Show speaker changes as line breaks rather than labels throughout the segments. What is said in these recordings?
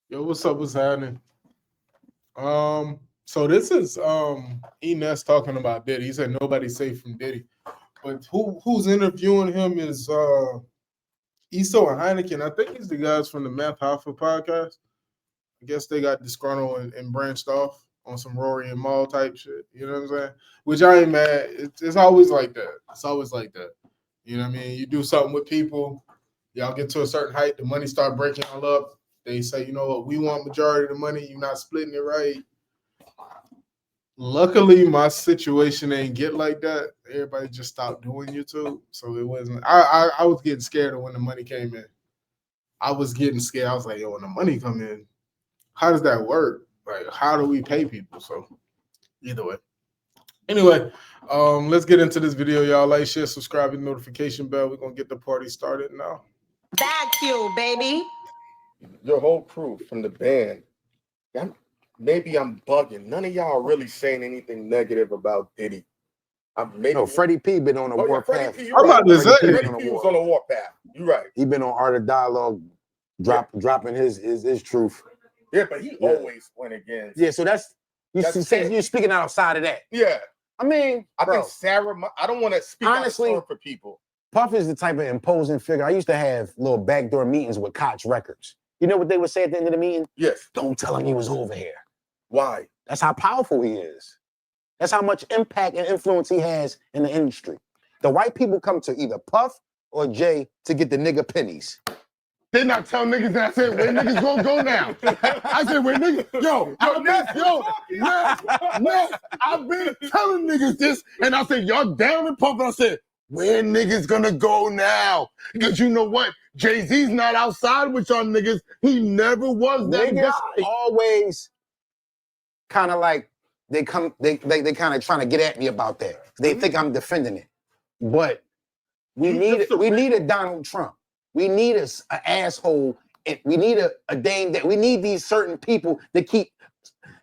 Yo, what's up? What's happening? So this is Ness talking about Diddy. He said nobody's safe from Diddy. But who's interviewing him is Iso and Heineken. I think he's the guys from the Math Hoffa podcast. I guess they got disgruntled and branched off on some Rory and Maul type shit. You know what I'm saying? Which I ain't mad. It's always like that. It's always like that. You know what I mean? You do something with people, y'all get to a certain height, the money start breaking all up. They say, you know what, we want majority of the money. You're not splitting it right. Luckily, my situation ain't get like that. Everybody just stopped doing YouTube, so it wasn't. I was getting scared when the money came in. I was getting scared. I was like, yo, when the money come in, how does that work? Like, how do we pay people? So either way. Anyway, let's get into this video, y'all. Like, share, subscribe, and notification bell. We're gonna get the party started now.
Bagfuel, baby.
Your whole crew from the band. Maybe I'm bugging. None of y'all really saying anything negative about Diddy.
No, Freddie P been on a warpath.
I'm about to say
Freddie P was on a warpath. You're right.
He been on Art of Dialogue, dropping his truth.
Yeah, but he always went against.
Yeah, so you're speaking outside of that.
Yeah,
I mean,
I think Sarah. I don't want to speak honestly for people.
Puff is the type of imposing figure. I used to have little backdoor meetings with Koch Records. You know what they would say at the end of the meeting?
Yes.
Don't tell him he was over here.
Why?
That's how powerful he is. That's how much impact and influence he has in the industry. The white people come to either Puff or Jay to get the nigga pennies.
They not tell niggas that. I said, where niggas gonna go now? I said, where niggas, Ness, I've been telling niggas this, and I said, y'all down and Puff, and I said, where niggas gonna go now? Because you know what? Jay-Z's not outside with y'all niggas. He never was that
Niggas
guy.
always kind of like, they kind of trying to get at me about that. They think I'm defending it. But we need a Donald Trump. We need an asshole. We need a Dame that we need these certain people to keep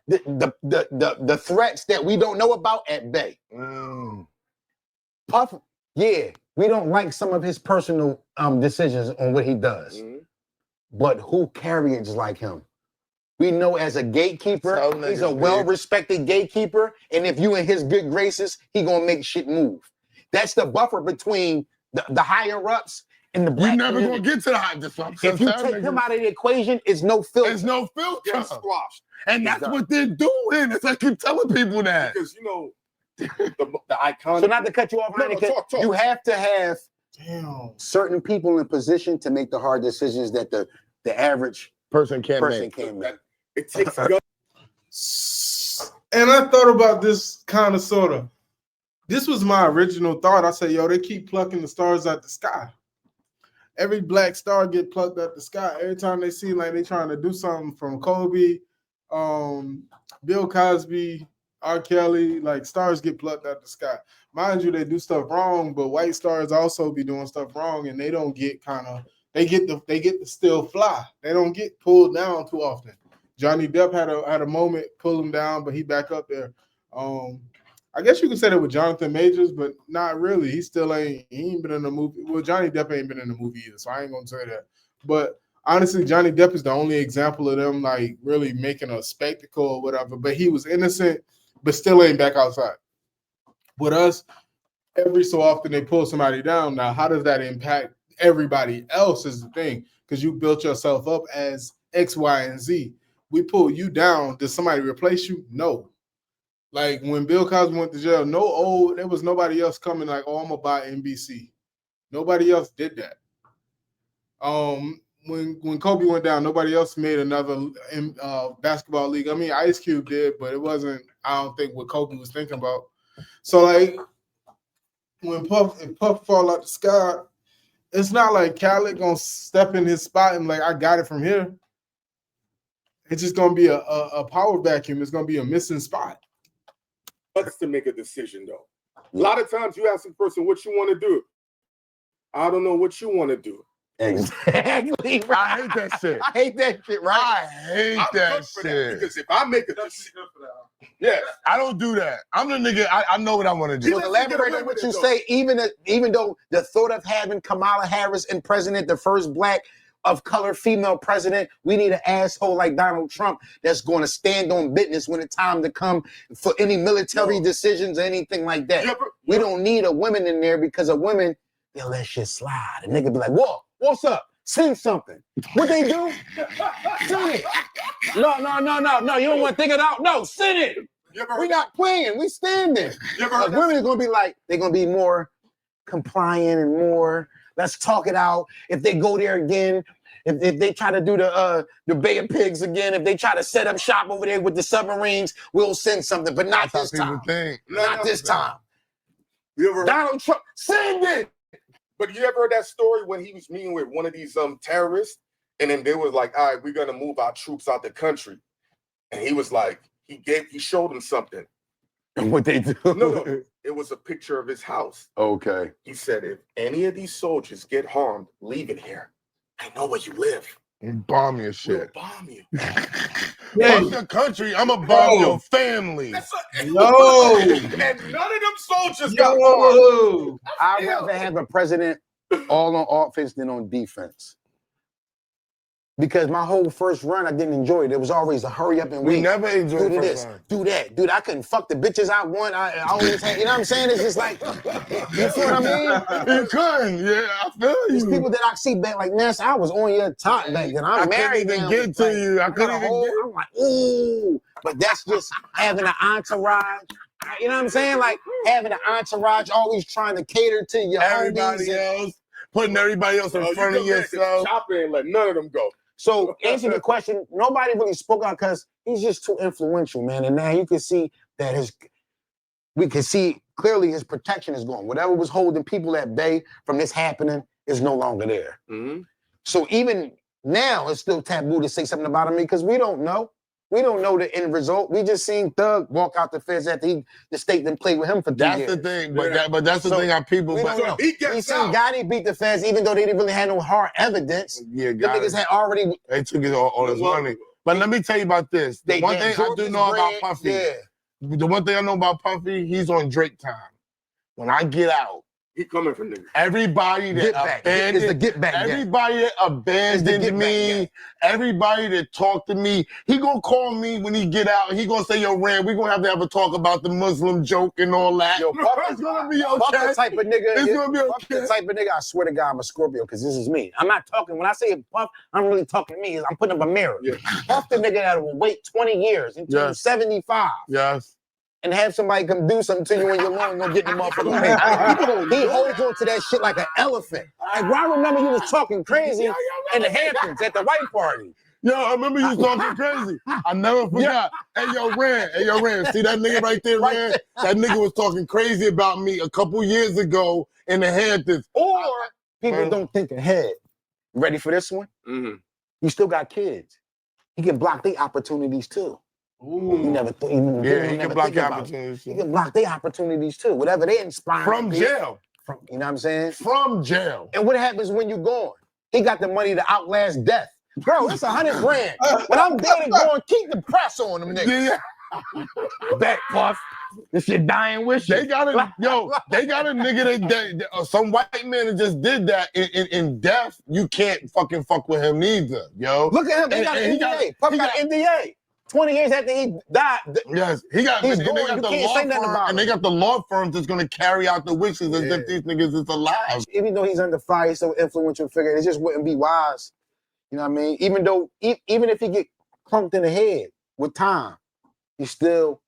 the threats that we don't know about at bay. Puff, yeah, we don't like some of his personal decisions on what he does. But who carries like him? We know as a gatekeeper, he's a well-respected gatekeeper, and if you in his good graces, he gonna make shit move. That's the buffer between the higher-ups and the black
We never
community.
gonna get to the high.
If you take him out of the equation, it's no filter.
There's no filter.
Get squashed.
And that's what they're doing. It's like keep telling people that.
Because, you know, the iconic...
So not to cut you off,
talk.
You have to have certain people in position to make the hard decisions that the average
person can't make.
It takes guts.
And I thought about this kind of sort of. This was my original thought. I said, yo, they keep plucking the stars out the sky. Every black star get plucked out the sky. Every time they see like they trying to do something from Kobe, Bill Cosby, R. Kelly, like stars get plucked out the sky. Mind you, they do stuff wrong, but white stars also be doing stuff wrong, and they don't get they get to still fly. They don't get pulled down too often. Johnny Depp had a moment, pull him down, but he back up there. I guess you could say that with Jonathan Majors, but not really. He ain't been in a movie. Well, Johnny Depp ain't been in a movie either, so I ain't gonna say that. But honestly, Johnny Depp is the only example of them like really making a spectacle or whatever. But he was innocent, but still ain't back outside. With us, every so often they pull somebody down. Now, how does that impact everybody else is the thing, because you built yourself up as X, Y, and Z. We pull you down. Does somebody replace you? No. Like when Bill Cosby went to jail, there was nobody else coming like, oh, I'm gonna buy NBC. Nobody else did that. When Kobe went down, nobody else made another basketball league. I mean, Ice Cube did, but it wasn't, I don't think, what Kobe was thinking about. So like when Puff fall out the sky, it's not like Khaled gonna step in his spot and like, I got it from here. It's just gonna be a power vacuum. It's gonna be a missing spot.
Us to make a decision though. A lot of times you ask a person what you want to do. I don't know what you want to do.
Exactly. Right.
I hate that shit.
I hate that shit, right?
I hate that shit.
Because if I make a decision, yes,
I don't do that. I'm the nigga. I know what I want to do.
So elaborate on what you say. Even though the thought of having Kamala Harris and president, the first black of color female president. We need an asshole like Donald Trump that's going to stand on business when it's time to come for any military decisions or anything like that. We don't need a woman in there because a woman, they'll let shit slide. A nigga be like, whoa, what's up? Send something. What they do? Send it. No. You don't want to think it out? No, send it. We not playing. We standing. Women are going to be like, they're going to be more compliant and more, let's talk it out. If they go there again, if they try to do the Bay of Pigs again, if they try to set up shop over there with the submarines, we'll send something, but not this time. Not this time. Donald Trump, send it.
But you ever heard that story when he was meeting with one of these terrorists, and then they was like, all right, we're gonna move our troops out the country. And he was like, he showed him something.
And what they do?
No, it was a picture of his house.
Okay.
He said, if any of these soldiers get harmed, leave it here. I know where you live.
Bomb your shit.
We'll bomb you.
Fuck the country. I'm gonna bomb your family.
And none of them soldiers got harmed.
I'd rather have a president all on offense than on defense. Because my whole first run, I didn't enjoy it. It was always a hurry up and wait.
We never enjoyed
do
this.
Do that. Dude, I couldn't fuck the bitches I want. I always had, you know what I'm saying? It's just like, you feel what I mean?
You couldn't. Yeah, I feel you.
These people that I see back like Ness, I was on your top back then. I'm married
couldn't
now.
even get to you. I couldn't even get.
I'm like, ooh. But that's just having an entourage. You know what I'm saying? Like having an entourage, always trying to cater to your
everybody else, putting everybody else in front of yourself.
Chop in, let none of them go.
So answer the question, nobody really spoke out because he's just too influential, man. And now you can see that we can see clearly his protection is gone. Whatever was holding people at bay from this happening is no longer there.
Mm-hmm.
So even now it's still taboo to say something about him because we don't know. We don't know the end result. We just seen Thug walk out the feds after the state didn't play with him for 2 years.
That's the thing, but that's the thing our people.
But we seen Gotti beat the feds even though they didn't really have no hard evidence.
Yeah,
the niggas had already.
They took all his money. But let me tell you about this. The one thing I do know about Puffy, the one thing I know about Puffy, he's on Drake time. When I get out,
he coming for niggas.
Everybody that abandoned me, everybody that talked to me, he gonna call me when he get out. He gonna say, yo, Rand, we gonna have a talk about the Muslim joke and all that.
Yo,
it's gonna be okay.
Puff the type of nigga.
It's gonna be okay.
The type of nigga, I swear to God, I'm a Scorpio because this is me. I'm not talking, when I say Puff, I'm really talking to me. I'm putting up a mirror. Yeah. Puff the nigga that will wait 20 years until you're 75.
Yes.
And have somebody come do something to you when you're alone and go get the motherfucker paid. He holds on to that shit like an elephant. Like, well, I remember you was talking crazy in the Hamptons at the white party.
Yo, I remember you was talking crazy. I never forgot. Hey, yo, Rand. See that nigga right there, Rand? That nigga was talking crazy about me a couple years ago in the Hamptons.
Or people don't think ahead. Ready for this one?
Mm-hmm.
You still got kids. He can block their opportunities too.
Ooh.
He never thought.
He can block their opportunities.
He can block their opportunities too. Whatever they inspire.
From jail.
You know what I'm saying?
From jail.
And what happens when you gone? He got the money to outlast death. Bro, it's $100 grand. When I'm dead and gone, keep the press on them niggas.
Yeah.
Back, Puff. This shit dying wish.
They got a nigga that some white man that just did that in death. You can't fucking fuck with him neither, yo.
Look at him. He got an NDA. Puff got an NDA. 20 years after he died.
Yes, he got.
He's
and they got the law firm, and they got the law firms that's gonna carry out the wishes as if these niggas is alive.
Even though he's under fire, he's so influential figure. It just wouldn't be wise. You know what I mean? Even if he get clunked in the head with time, he still.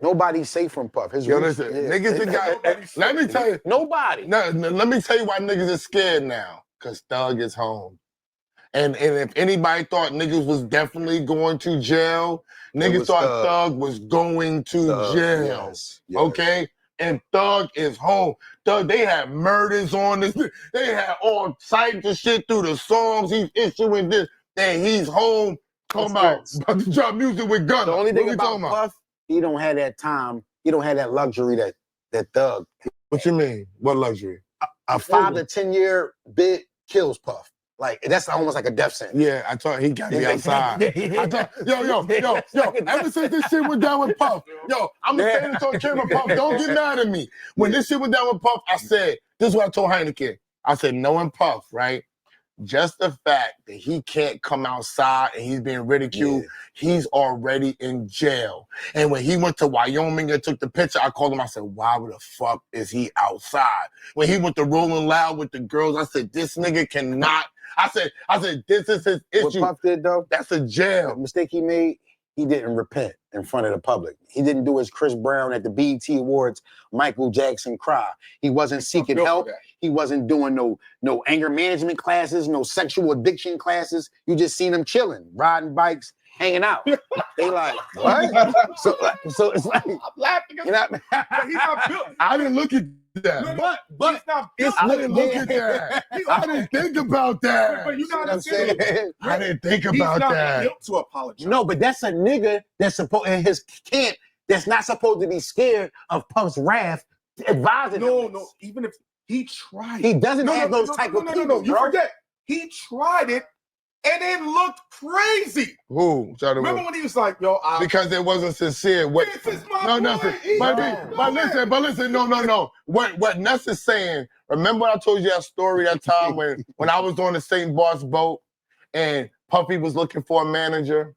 Nobody's safe from Puff. His
listen, niggas that got. Let me tell you,
nobody.
No, let me tell you why niggas is scared now. Cause Thug is home. And if anybody thought niggas was definitely going to jail, niggas thought Thug was going to jail. Yes. Okay? And Thug is home. Thug, they had murders on this. They had all types of shit through the songs. He's issuing this. And he's home. Talking about to drop music with Gunna.
The only thing about Puff, he don't have that time. He don't have that luxury that Thug.
What you mean? What luxury?
A 5 to 10 year bid kills Puff. Like, that's almost like a death sentence.
Yeah, I thought he got me outside. Yo, ever since this shit went down with Puff, I'm going to say this on camera, Puff, don't get mad at me. When this shit went down with Puff, I said, this is what I told Heineken. I said, knowing Puff, right? Just the fact that he can't come outside and he's being ridiculed, he's already in jail. And when he went to Wyoming and took the picture, I called him. I said, why the fuck is he outside? When he went to Rolling Loud with the girls, I said, this nigga cannot. I said, this is his issue.
What Puff did, though?
That's a jail.
The mistake he made, he didn't repent in front of the public. He didn't do his Chris Brown at the BET Awards, Michael Jackson cry. He wasn't seeking help. He wasn't doing no anger management classes, no sexual addiction classes. You just seen him chilling, riding bikes, hanging out. They like, what? So it's like,
I'm laughing.
You know,
He's not built.
I didn't look at that.
But he's not built.
I didn't look at that. I didn't think about that.
But you know what I'm
saying?
saying?
I didn't think
He's
about
not
that.
built to apologize.
No, but that's a nigga that's supposed in his camp that's not supposed to be scared of Puff's wrath advising him.
No. Even if he tried,
He doesn't have those type of people.
No. You
bro.
forget. He tried it, and it looked crazy.
Who?
Remember when he was like, "Yo,
because it wasn't sincere. What?
This is my
Nothing.
boy.
But listen, no. What Ness is saying, remember I told you that story that time when I was on the St. Bart's boat and Puffy was looking for a manager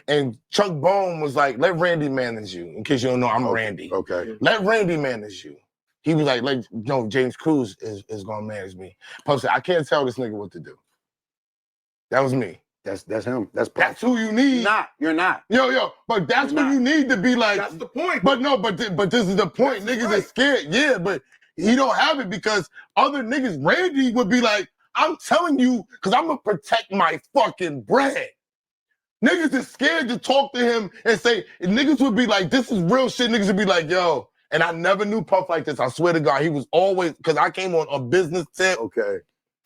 and Chuck Bone was like, let Randy manage you. In case you don't know, I'm Randy.
Okay.
Let Randy manage you. He was like, James Cruz is gonna manage me. Puff said, I can't tell this nigga what to do. That was me.
That's him. That's Puff.
That's who you need.
You're not.
Yo, but that's who you need to be like.
That's the point.
But this is the point.
That's
Niggas
right.
are scared. Yeah, but he don't have it because other niggas, Randy would be like, I'm telling you, because I'm going to protect my fucking bread. Niggas is scared to talk to him and say, niggas would be like, this is real shit. Niggas would be like, yo, and I never knew Puff like this. I swear to God, he was always, because I came on a business tip.
Okay.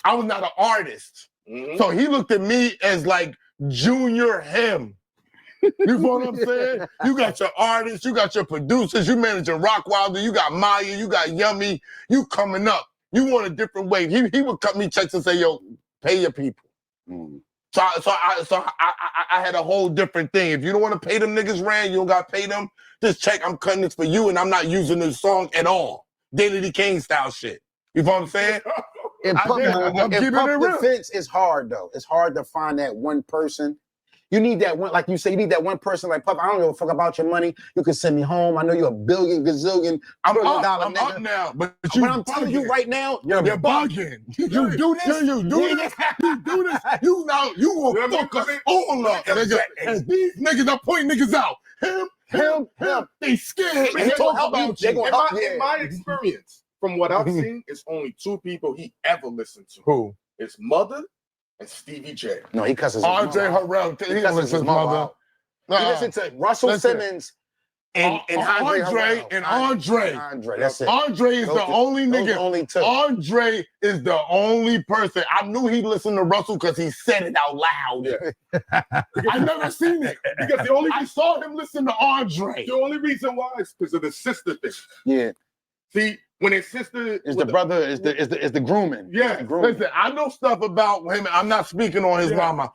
I was not an artist.
Mhm.
So he looked at me as like junior him. You know what I'm saying? You got your artists, you got your producers, you managing Rock Wilder, you got Maya, you got Yummy, you coming up. You want a different way. He would cut me checks and say, yo, pay your people.
Mm.
So I had a whole different thing. If you don't want to pay them niggas rent, you don't got to pay them, just check, I'm cutting this for you and I'm not using this song at all. Diddy Kane style shit. You know what I'm saying?
In Puff
keeping it real.
defense, it's hard though. It's hard to find that one person. You need that one, like you say, you need that one person like Puff. I don't give a fuck about your money. You can send me home. I know you're a billion, gazillion,
I'm
$1
up
nigga.
now, but
I'm telling you right now,
you're bugging. You do this. You do this. You do this. You will fuck us all up. And these niggas are pointing niggas out. Him. They scared.
And they
talk
gonna help you.
about
They
you.
gonna help you.
In my experience, from what I've seen, it's only two people he ever listened to.
Who?
His mother and Stevie J.
No, he cusses his
R.J.
mother out.
Harrell. He
He
listens
cusses
to
his
his
mother
mother.
out. He listened to Russell
Listen.
Simmons and
Andre
Harrell.
and Andre.
Andre, that's it.
Andre is the only
Those
nigga.
only two.
Andre is the only person. I knew he listened to Russell because he said it out loud. I never seen it.
Because I
saw him listen to Andre.
the only reason why is because of the sister thing.
Yeah.
See, when his sister
Is the brother, is the grooming.
Yeah,
The grooming.
Listen, I know stuff about him. I'm not speaking on his mama.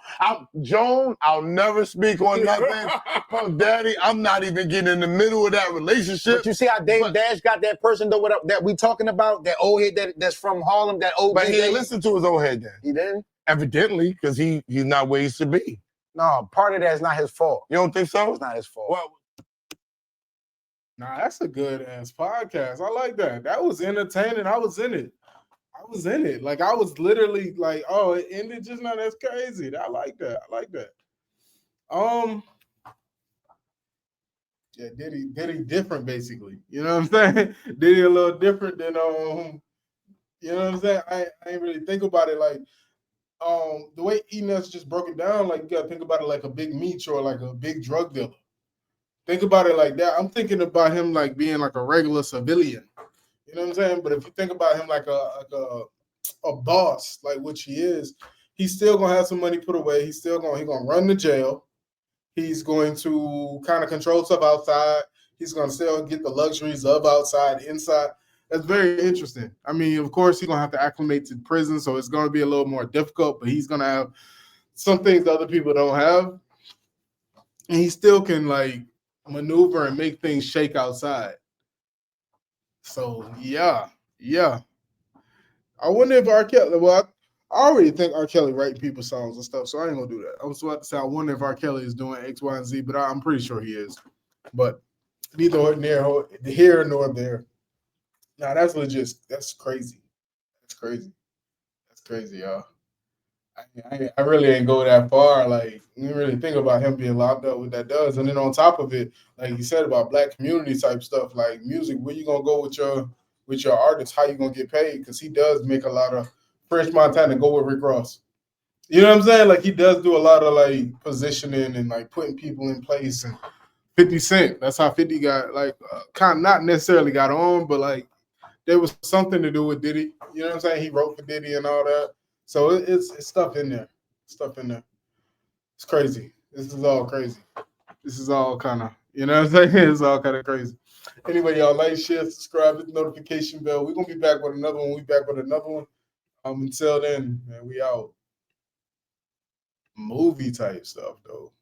Joan, I'll never speak on nothing. Puff Daddy, I'm not even getting in the middle of that relationship.
But you see how Dave Dash got that person though that we talking about, that old head that's from Harlem, that old.
But he didn't listen to his old head then.
He didn't.
Evidently, because he's not where he should be.
No, part of that's not his fault.
You don't think so?
It's not his fault.
Well,
Nah, that's a good ass podcast. I like that. That was entertaining. I was in it. Like I was literally like, oh, it ended just now. That's crazy. I like that. Yeah, Diddy different basically. You know what I'm saying? Diddy a little different than you know what I'm saying? I ain't really think about it like the way Ness just broke it down, like you gotta think about it like a big Meech or like a big drug dealer. Think about it like that. I'm thinking about him like being like a regular civilian. You know what I'm saying? But if you think about him like a boss, like which he is, he's still gonna have some money put away. He's gonna run the jail. He's going to kind of control stuff outside. He's gonna still get the luxuries of outside, inside. That's very interesting. I mean, of course, he's gonna have to acclimate to prison, so it's gonna be a little more difficult. But he's gonna have some things other people don't have, and he still can like maneuver and make things shake outside. So yeah. I wonder if R. Kelly. Well, I already think R. Kelly writing people's songs and stuff, so I ain't gonna do that. I was about to say I wonder if R. Kelly is doing X, Y, and Z, but I'm pretty sure he is. But neither near here nor there. Nah, that's legit. That's crazy. That's crazy. That's crazy, y'all. I really ain't go that far. Like, you really think about him being locked up, what that does. And then on top of it, like you said about black community type stuff, like music, where you gonna go with your artist? How you gonna get paid? Because he does make a lot of French Montana go with Rick Ross. You know what I'm saying? Like he does do a lot of like positioning and like putting people in place. And 50 Cent, that's how 50 got like kind of not necessarily got on, but like there was something to do with Diddy. You know what I'm saying? He wrote for Diddy and all that. So it's stuff in there. Stuff in there. It's crazy. This is all crazy. This is all kind of, you know what I'm saying? It's all kind of crazy. Anyway, y'all like, share, subscribe, hit the notification bell. We're gonna be back with another one. We back with another one. Until then, man, we out. Movie type stuff though.